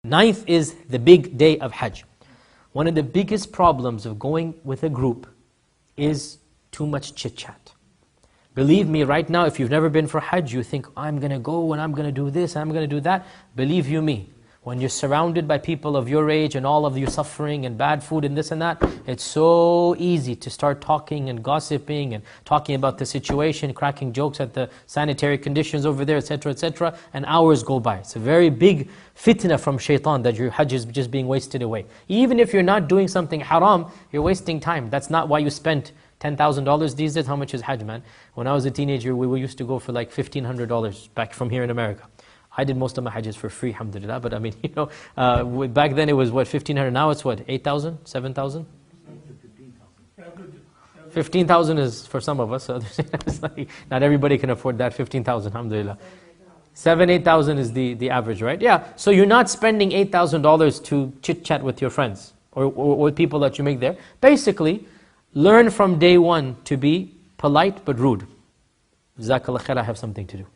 Ninth is the big day of Hajj. One of the biggest problems of going with a group is too much chit-chat. Believe me, right now, if you've never been for Hajj, you think, I'm going to go and I'm going to do this and I'm going to do that. Believe you me, when you're surrounded by people of your age and all of you suffering and bad food and this and that, it's so easy to start talking and gossiping and talking about the situation, cracking jokes at the sanitary conditions over there, etc., and hours go by. It's a very big fitna from shaitan that your Hajj is just being wasted away. Even if you're not doing something haram, you're wasting time. That's not why you spent $10,000 these days. How much is Hajj, man? When I was a teenager, we used to go for like $1,500 back from here in America. I did most of my Hajjs for free, alhamdulillah, but I mean, back then it was what, 1,500, now it's what, 8,000, 7,000? 15,000 is for some of us, so it's like, not everybody can afford that, 15,000, alhamdulillah. 7,000, 8,000 is the average, right? Yeah, so you're not spending $8,000 to chit-chat with your friends, or with people that you make there. Basically, learn from day one to be polite but rude. Jazakallah khair, I have something to do.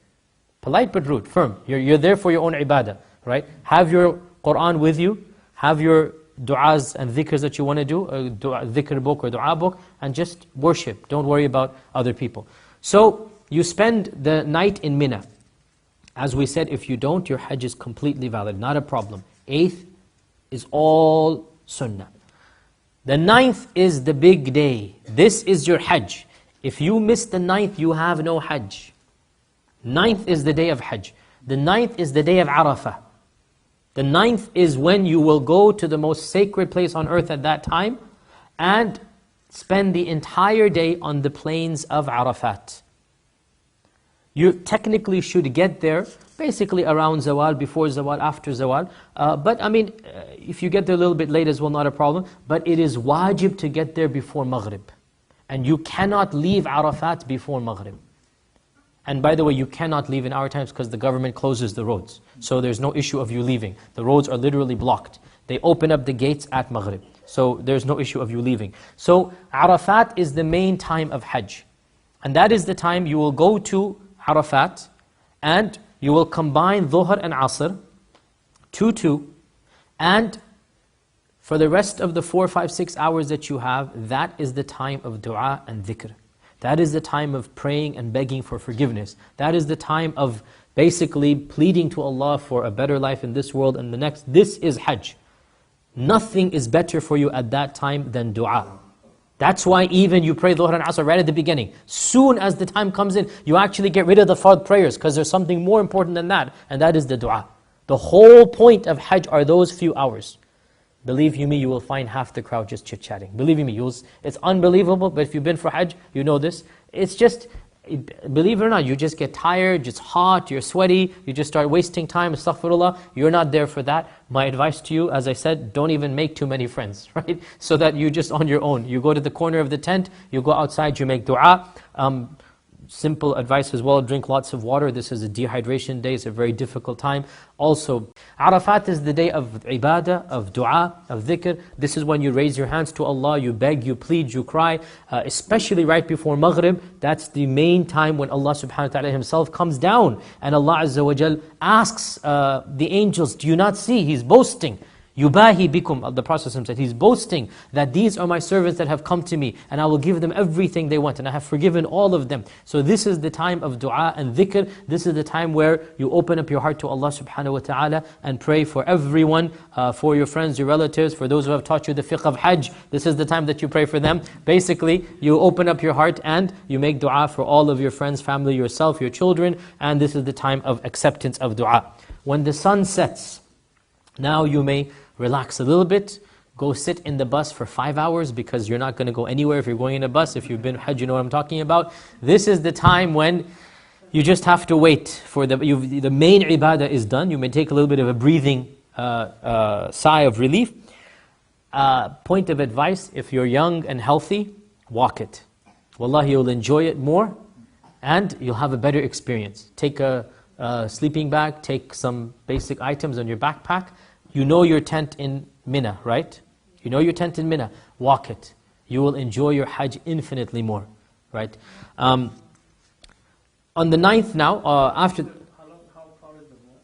Polite but rude, firm. You're there for your own ibadah, right? Have your Qur'an with you, have your du'as and dhikrs that you want to do, a dhikr book or du'a book, and just worship. Don't worry about other people. So, you spend the night in Mina. As we said, if you don't, your Hajj is completely valid, not a problem. 8th is all sunnah. The 9th is the big day. This is your Hajj. If you miss the 9th, you have no Hajj. 9th is the day of Hajj. The 9th is the day of Arafah. The 9th is when you will go to the most sacred place on earth at that time and spend the entire day on the plains of Arafat. You technically should get there basically around Zawal, before Zawal, after Zawal. But I mean, if you get there a little bit late as well, not a problem. But it is wajib to get there before Maghrib. And you cannot leave Arafat before Maghrib. And by the way, you cannot leave in our times because the government closes the roads. So there's no issue of you leaving. The roads are literally blocked. They open up the gates at Maghrib. So there's no issue of you leaving. So Arafat is the main time of Hajj. And that is the time you will go to Arafat and you will combine Dhuhr and Asr, 2-2, and for the rest of the 4, 5, 6 hours that you have, that is the time of dua and dhikr. That is the time of praying and begging for forgiveness. That is the time of basically pleading to Allah for a better life in this world and the next. This is Hajj. Nothing is better for you at that time than dua. That's why even you pray Dhuhr and Asr right at the beginning. Soon as the time comes in, you actually get rid of the fard prayers because there's something more important than that, and that is the dua. The whole point of Hajj are those few hours. Believe you me, you will find half the crowd just chit-chatting. Believe you me, it's unbelievable, but if you've been for Hajj, you know this. It's just, believe it or not, you just get tired, it's hot, you're sweaty, you just start wasting time, astaghfirullah. You're not there for that. My advice to you, as I said, don't even make too many friends, right? So that you're just on your own. You go to the corner of the tent, you go outside, you make dua. Simple advice as well, drink lots of water. This is a dehydration day, it's a very difficult time. Also, Arafat is the day of ibadah, of dua, of dhikr. This is when you raise your hands to Allah, you beg, you plead, you cry. Especially right before Maghrib, that's the main time when Allah subhanahu wa ta'ala Himself comes down. And Allah Azza wa Jal asks the angels, do you not see? He's boasting. Yubahi bikum, the Prophet said, he's boasting that these are my servants that have come to me and I will give them everything they want and I have forgiven all of them. So this is the time of dua and dhikr. This is the time where you open up your heart to Allah subhanahu wa ta'ala and pray for everyone, for your friends, your relatives, for those who have taught you the fiqh of Hajj. This is the time that you pray for them. Basically, you open up your heart and you make dua for all of your friends, family, yourself, your children, and this is the time of acceptance of dua. When the sun sets, now you may relax a little bit, go sit in the bus for 5 hours because you're not going to go anywhere if you're going in a bus. If you've been Hajj, you know what I'm talking about. This is the time when you just have to wait for the main ibadah is done. You may take a little bit of a breathing sigh of relief. Point of advice, if you're young and healthy, walk it. Wallahi, you'll enjoy it more and you'll have a better experience. Take a sleeping bag, take some basic items on your backpack. You know your tent in Mina, right? You know your tent in Mina. Walk it. You will enjoy your Hajj infinitely more, right? On the 9th now, after... How far is the walk?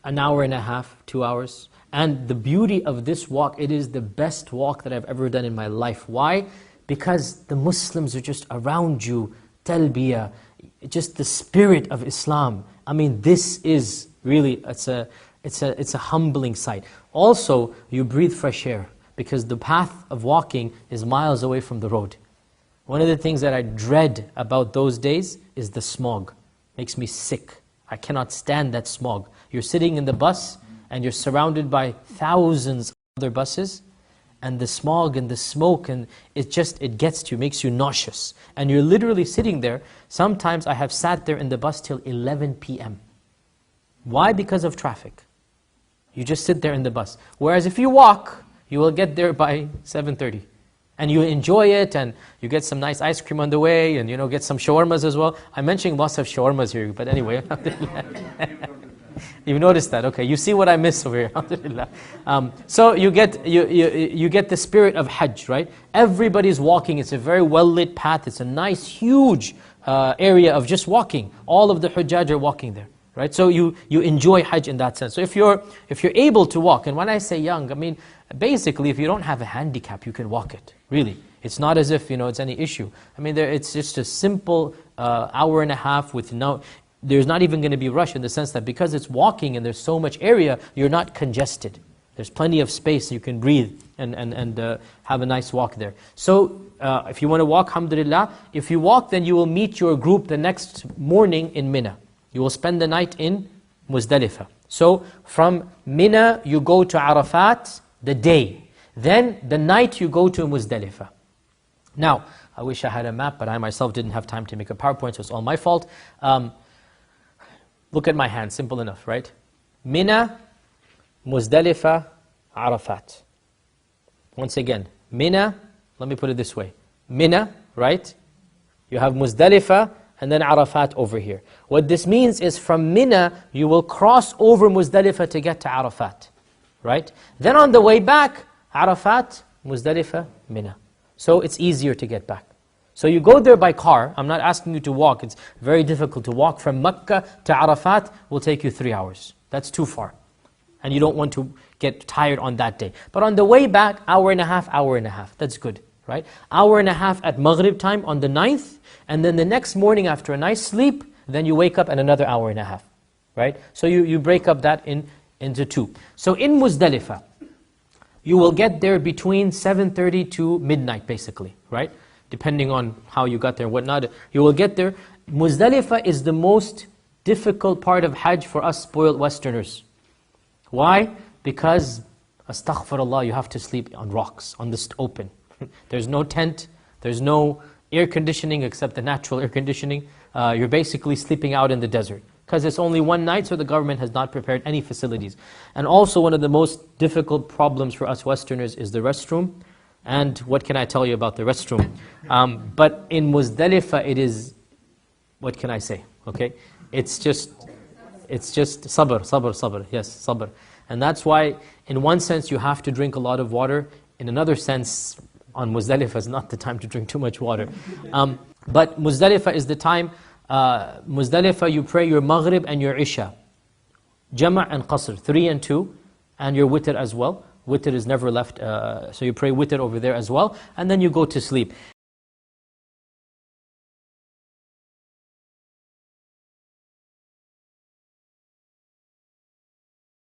An hour and a half, 2 hours. And the beauty of this walk, it is the best walk that I've ever done in my life. Why? Because the Muslims are just around you, talbiyah, just the spirit of Islam. I mean, this is really, it's a humbling sight. Also, you breathe fresh air, because the path of walking is miles away from the road. One of the things that I dread about those days is the smog. Makes me sick. I cannot stand that smog. You're sitting in the bus and you're surrounded by thousands of other buses, and the smog and the smoke, and it gets to you, makes you nauseous. And you're literally sitting there. Sometimes I have sat there in the bus till 11 p.m. Why? Because of traffic. You just sit there in the bus. Whereas if you walk, you will get there by 7:30. And you enjoy it, and you get some nice ice cream on the way, and get some shawarmas as well. I'm mentioning lots of shawarmas here, but anyway. You've noticed that, okay. You see what I miss over here, alhamdulillah. So you get the spirit of Hajj, right? Everybody's walking. It's a very well-lit path. It's a nice, huge area of just walking. All of the Hujjaj are walking there, right? So you enjoy Hajj in that sense. So if you're able to walk, and when I say young, I mean, basically, if you don't have a handicap, you can walk it, really. It's not as if, it's any issue. I mean, it's just a simple hour and a half with there's not even going to be rush, in the sense that because it's walking and there's so much area, you're not congested. There's plenty of space, you can breathe and have a nice walk there. So if you want to walk, alhamdulillah, if you walk, then you will meet your group the next morning in Mina. You will spend the night in Muzdalifah. So from Mina, you go to Arafat the day. Then the night you go to Muzdalifah. Now, I wish I had a map, but I myself didn't have time to make a PowerPoint, so it's all my fault. Look at my hand, simple enough, right? Mina, Muzdalifah, Arafat. Once again, Mina, let me put it this way. Mina, right? You have Muzdalifah, and then Arafat over here. What this means is from Mina, you will cross over Muzdalifah to get to Arafat, right? Then on the way back, Arafat, Muzdalifah, Mina. So it's easier to get back. So you go there by car. I'm not asking you to walk. It's very difficult to walk from Mecca to Arafat. Will take you 3 hours. That's too far. And you don't want to get tired on that day. But on the way back, hour and a half. That's good, right? Hour and a half at Maghrib time on the 9th. And then the next morning after a nice sleep, then you wake up and another hour and a half, right? So you break up that into two. So in Muzdalifah, you will get there between 7:30 to midnight basically, right? Depending on how you got there and whatnot, you will get there. Muzdalifah is the most difficult part of Hajj for us spoiled Westerners. Why? Because, astaghfirullah, you have to sleep on rocks, on the open. There's no tent, there's no air conditioning except the natural air conditioning. You're basically sleeping out in the desert. Because it's only one night, so the government has not prepared any facilities. And also one of the most difficult problems for us Westerners is the restroom. And what can I tell you about the restroom? But in Muzdalifah, it is, what can I say? Okay, it's just sabr. Yes, sabr. And that's why, in one sense, you have to drink a lot of water. In another sense, on Muzdalifah is not the time to drink too much water. But Muzdalifah is the time. Muzdalifah, you pray your Maghrib and your Isha, Jama' and Qasr, 3 and 2, and your Witr as well. Witr is never left, so you pray Witr over there as well, and then you go to sleep.